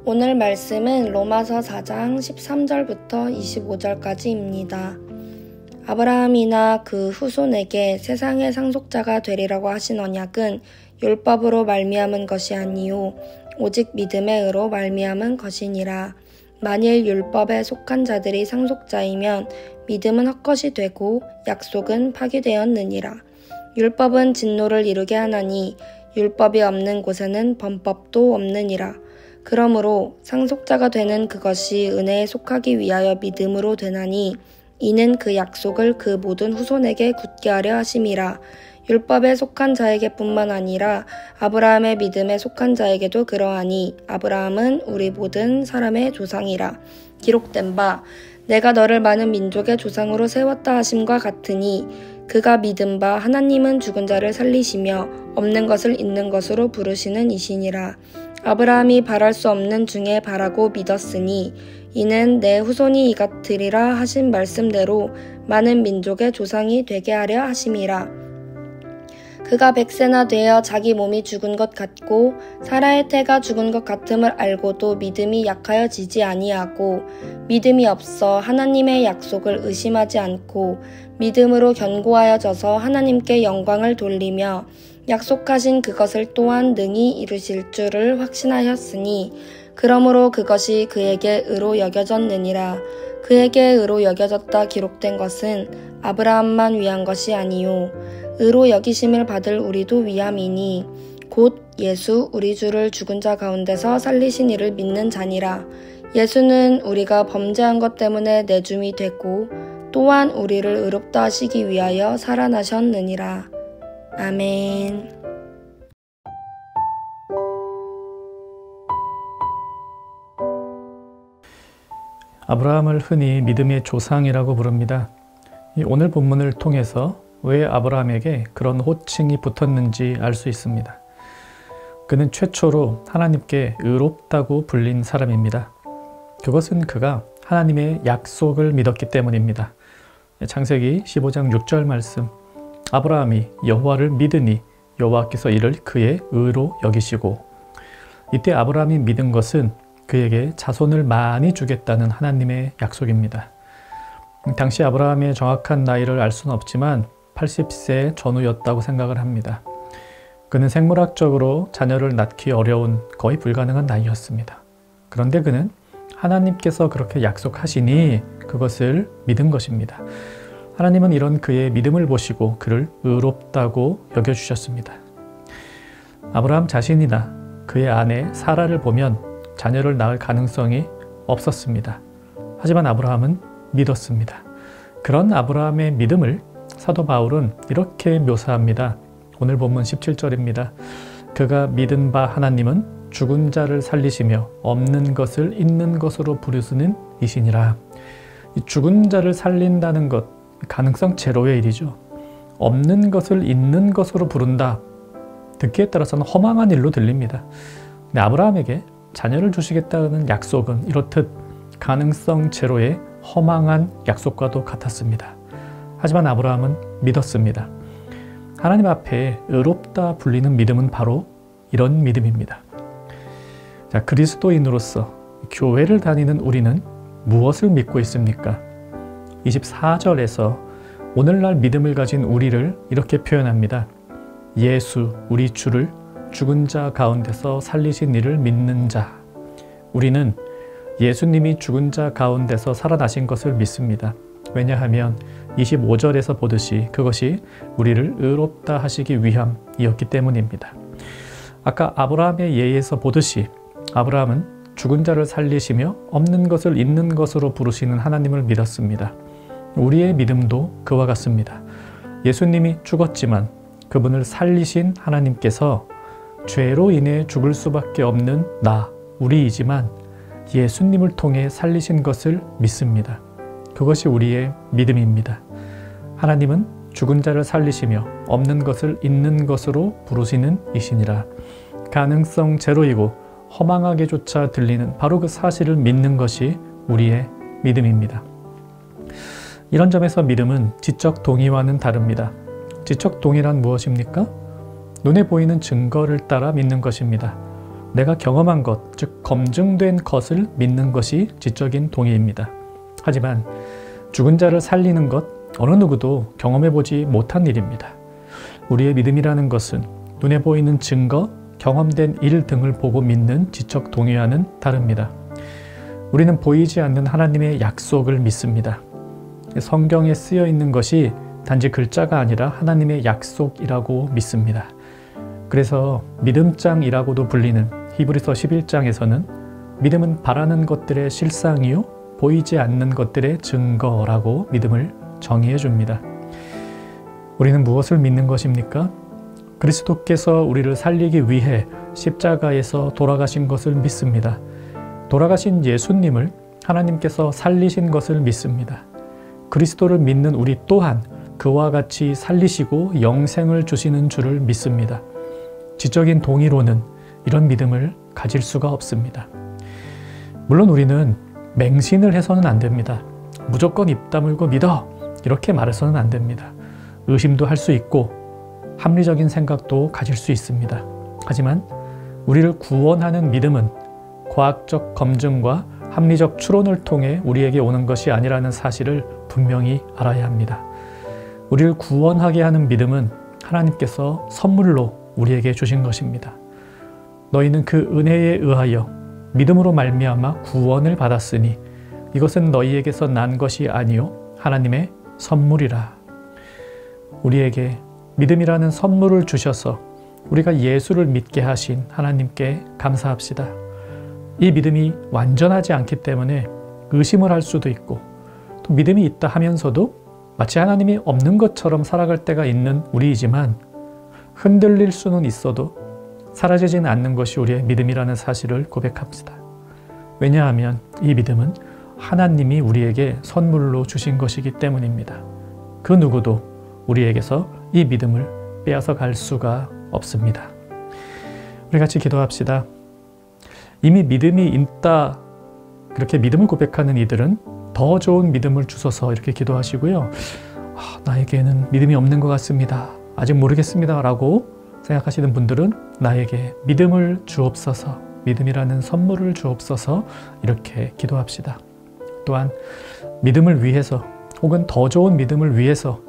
오늘 말씀은 로마서 4장 13절부터 25절까지입니다. 아브라함이나 그 후손에게 세상의 상속자가 되리라고 하신 언약은 율법으로 말미암은 것이 아니요 오직 믿음의 의로 말미암은 것이니라. 만일 율법에 속한 자들이 상속자이면 믿음은 헛것이 되고 약속은 파기되었느니라. 율법은 진노를 이루게 하나니 율법이 없는 곳에는 범법도 없느니라. 그러므로 상속자가 되는 그것이 은혜에 속하기 위하여 믿음으로 되나니 이는 그 약속을 그 모든 후손에게 굳게 하려 하심이라. 율법에 속한 자에게 뿐만 아니라 아브라함의 믿음에 속한 자에게도 그러하니 아브라함은 우리 모든 사람의 조상이라. 기록된 바 내가 너를 많은 민족의 조상으로 세웠다 하심과 같으니 그가 믿은 바 하나님은 죽은 자를 살리시며 없는 것을 있는 것으로 부르시는 이시니라. 아브라함이 바랄 수 없는 중에 바라고 믿었으니 이는 내 후손이 이같으리라 하신 말씀대로 많은 민족의 조상이 되게 하려 하심이라. 그가 100세나 되어 자기 몸이 죽은 것 같고 사라의 태가 죽은 것 같음을 알고도 믿음이 약하여지지 아니하고 믿음이 없어 하나님의 약속을 의심하지 않고 믿음으로 견고하여져서 하나님께 영광을 돌리며 약속하신 그것을 또한 능히 이루실 줄을 확신하였으니 그러므로 그것이 그에게 의로 여겨졌느니라. 그에게 의로 여겨졌다 기록된 것은 아브라함만 위한 것이 아니요 의로 여기심을 받을 우리도 위함이니 곧 예수 우리 주를 죽은 자 가운데서 살리신 이를 믿는 자니라. 예수는 우리가 범죄한 것 때문에 내줌이 되고 또한 우리를 의롭다 하시기 위하여 살아나셨느니라. 아멘. 아브라함을 흔히 믿음의 조상이라고 부릅니다. 오늘 본문을 통해서 왜 아브라함에게 그런 호칭이 붙었는지 알 수 있습니다. 그는 최초로 하나님께 의롭다고 불린 사람입니다. 그것은 그가 하나님의 약속을 믿었기 때문입니다. 창세기 15장 6절 말씀, 아브라함이 여호와를 믿으니 여호와께서 이를 그의 의로 여기시고, 이때 아브라함이 믿은 것은 그에게 자손을 많이 주겠다는 하나님의 약속입니다. 당시 아브라함의 정확한 나이를 알 수는 없지만 80세 전후였다고 생각을 합니다. 그는 생물학적으로 자녀를 낳기 어려운 거의 불가능한 나이였습니다. 그런데 그는 하나님께서 그렇게 약속하시니 그것을 믿은 것입니다. 하나님은 이런 그의 믿음을 보시고 그를 의롭다고 여겨주셨습니다. 아브라함 자신이나 그의 아내 사라를 보면 자녀를 낳을 가능성이 없었습니다. 하지만 아브라함은 믿었습니다. 그런 아브라함의 믿음을 사도 바울은 이렇게 묘사합니다. 오늘 본문 17절입니다. 그가 믿은 바 하나님은 죽은 자를 살리시며 없는 것을 있는 것으로 부르시는 이시니라. 이 죽은 자를 살린다는 것, 가능성 제로의 일이죠. 없는 것을 있는 것으로 부른다. 듣기에 따라서는 허망한 일로 들립니다. 근데 아브라함에게 자녀를 주시겠다는 약속은 이렇듯 가능성 제로의 허망한 약속과도 같았습니다. 하지만 아브라함은 믿었습니다. 하나님 앞에 의롭다 불리는 믿음은 바로 이런 믿음입니다. 자, 그리스도인으로서 교회를 다니는 우리는 무엇을 믿고 있습니까? 24절에서 오늘날 믿음을 가진 우리를 이렇게 표현합니다. 예수 우리 주를 죽은 자 가운데서 살리신 이를 믿는 자. 우리는 예수님이 죽은 자 가운데서 살아나신 것을 믿습니다. 왜냐하면 25절에서 보듯이 그것이 우리를 의롭다 하시기 위함이었기 때문입니다. 아까 아브라함의 예에서 보듯이 아브라함은 죽은 자를 살리시며 없는 것을 있는 것으로 부르시는 하나님을 믿었습니다. 우리의 믿음도 그와 같습니다. 예수님이 죽었지만 그분을 살리신 하나님께서 죄로 인해 죽을 수밖에 없는 우리이지만 예수님을 통해 살리신 것을 믿습니다. 그것이 우리의 믿음입니다. 하나님은 죽은 자를 살리시며 없는 것을 있는 것으로 부르시는 이시니라. 가능성 제로이고 허망하게조차 들리는 바로 그 사실을 믿는 것이 우리의 믿음입니다. 이런 점에서 믿음은 지적 동의와는 다릅니다. 지적 동의란 무엇입니까? 눈에 보이는 증거를 따라 믿는 것입니다. 내가 경험한 것, 즉 검증된 것을 믿는 것이 지적인 동의입니다. 하지만 죽은 자를 살리는 것, 어느 누구도 경험해보지 못한 일입니다. 우리의 믿음이라는 것은 눈에 보이는 증거, 경험된 일 등을 보고 믿는 지적 동의와는 다릅니다. 우리는 보이지 않는 하나님의 약속을 믿습니다. 성경에 쓰여 있는 것이 단지 글자가 아니라 하나님의 약속이라고 믿습니다. 그래서 믿음장이라고도 불리는 히브리서 11장에서는 믿음은 바라는 것들의 실상이요 보이지 않는 것들의 증거라고 믿음을 정의해 줍니다. 우리는 무엇을 믿는 것입니까? 그리스도께서 우리를 살리기 위해 십자가에서 돌아가신 것을 믿습니다. 돌아가신 예수님을 하나님께서 살리신 것을 믿습니다. 그리스도를 믿는 우리 또한 그와 같이 살리시고 영생을 주시는 줄을 믿습니다. 지적인 동의로는 이런 믿음을 가질 수가 없습니다. 물론 우리는 맹신을 해서는 안 됩니다. 무조건 입 다물고 믿어! 이렇게 말해서는 안 됩니다. 의심도 할 수 있고 합리적인 생각도 가질 수 있습니다. 하지만 우리를 구원하는 믿음은 과학적 검증과 합리적 추론을 통해 우리에게 오는 것이 아니라는 사실을 분명히 알아야 합니다. 우리를 구원하게 하는 믿음은 하나님께서 선물로 우리에게 주신 것입니다. 너희는 그 은혜에 의하여 믿음으로 말미암아 구원을 받았으니 이것은 너희에게서 난 것이 아니요 하나님의 선물이라. 우리에게 믿음이라는 선물을 주셔서 우리가 예수를 믿게 하신 하나님께 감사합시다. 이 믿음이 완전하지 않기 때문에 의심을 할 수도 있고 또 믿음이 있다 하면서도 마치 하나님이 없는 것처럼 살아갈 때가 있는 우리이지만 흔들릴 수는 있어도 사라지지는 않는 것이 우리의 믿음이라는 사실을 고백합시다. 왜냐하면 이 믿음은 하나님이 우리에게 선물로 주신 것이기 때문입니다. 그 누구도 우리에게서 이 믿음을 빼앗아 갈 수가 없습니다. 우리 같이 기도합시다. 이미 믿음이 있다 그렇게 믿음을 고백하는 이들은 더 좋은 믿음을 주소서 이렇게 기도하시고요. 나에게는 믿음이 없는 것 같습니다. 아직 모르겠습니다 라고 생각하시는 분들은 나에게 믿음을 주옵소서, 믿음이라는 선물을 주옵소서 이렇게 기도합시다. 또한 믿음을 위해서 혹은 더 좋은 믿음을 위해서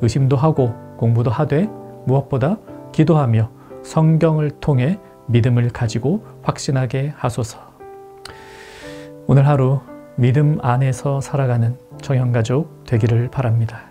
의심도 하고 공부도 하되 무엇보다 기도하며 성경을 통해 믿음을 가지고 확신하게 하소서. 오늘 하루 믿음 안에서 살아가는 정형가족 되기를 바랍니다.